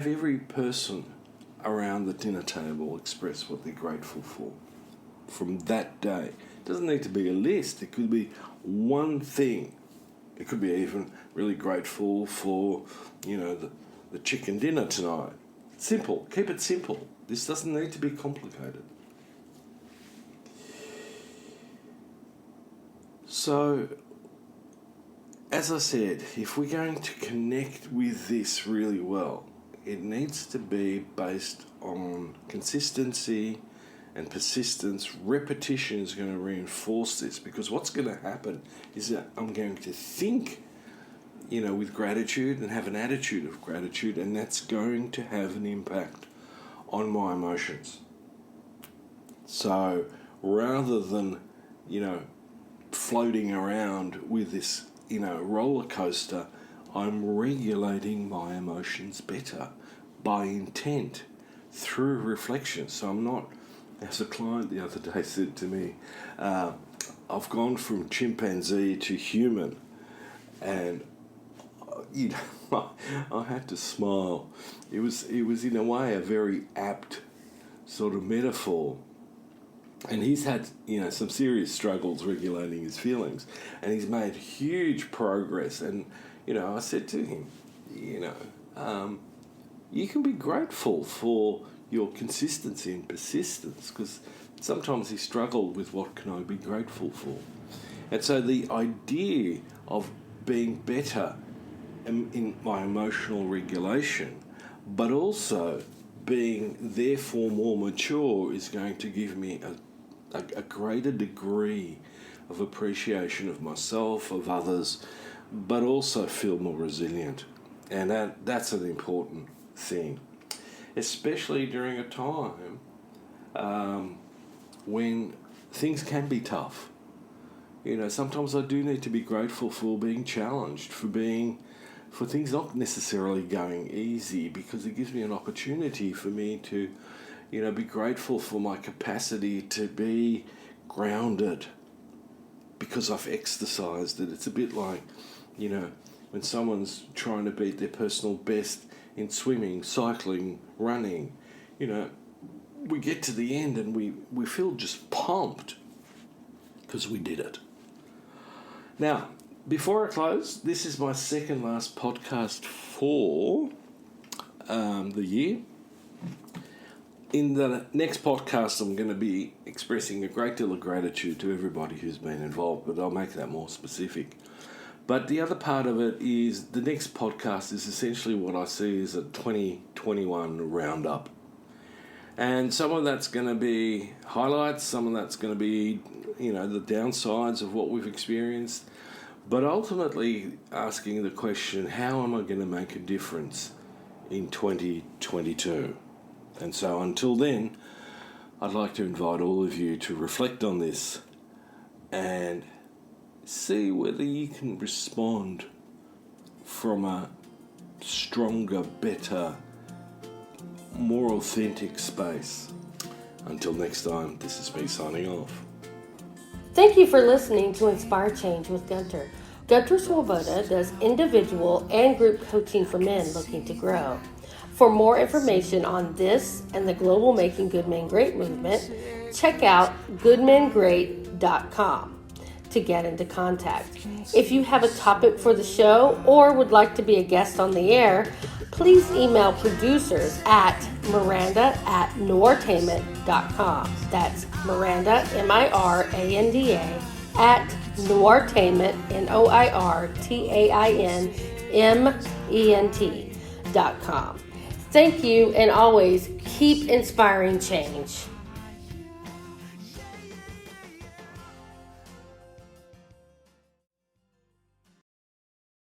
Every person around the dinner table express what they're grateful for from that day. It doesn't need to be a list. It could be one thing. It could be even really grateful for, the chicken dinner tonight. Simple. Keep it simple. This doesn't need to be complicated. So, as I said, if we're going to connect with this really well, it needs to be based on consistency and persistence. Repetition is going to reinforce this, because what's going to happen is that I'm going to think, with gratitude and have an attitude of gratitude, and that's going to have an impact on my emotions. So rather than, floating around with this, roller coaster, I'm regulating my emotions better by intent through reflection. So I'm not, as a client the other day said to me, I've gone from chimpanzee to human, and I had to smile. It was in a way a very apt sort of metaphor. And he's had, some serious struggles regulating his feelings, and he's made huge progress. And, I said to him, you can be grateful for your consistency and persistence, because sometimes he struggled with what can I be grateful for. And so the idea of being better in my emotional regulation, but also being therefore more mature, is going to give me a greater degree of appreciation of myself, of others, but also feel more resilient. And that's an important thing, especially during a time when things can be tough. Sometimes I do need to be grateful for being challenged, for things not necessarily going easy, because it gives me an opportunity for me to be grateful for my capacity to be grounded, because I've exercised it. It's a bit like, when someone's trying to beat their personal best in swimming, cycling, running, we get to the end and we feel just pumped because we did it. Now, before I close, this is my second last podcast for the year. In the next podcast, I'm going to be expressing a great deal of gratitude to everybody who's been involved, but I'll make that more specific. But the other part of it is the next podcast is essentially what I see as a 2021 roundup. And some of that's going to be highlights, some of that's going to be, the downsides of what we've experienced, but ultimately asking the question, how am I going to make a difference in 2022? And so until then, I'd like to invite all of you to reflect on this and see whether you can respond from a stronger, better, more authentic space. Until next time, this is me signing off. Thank you for listening to Inspire Change with Gunter. Gunter Swoboda does individual and group coaching for men looking to grow. For more information on this and the global Making Good Men Great movement, check out goodmengreat.com to get into contact. If you have a topic for the show or would like to be a guest on the air, please email producers at miranda@noirtainment.com. That's Miranda, Miranda, at noirtainment, noirtainment.com. Thank you, and always keep inspiring change.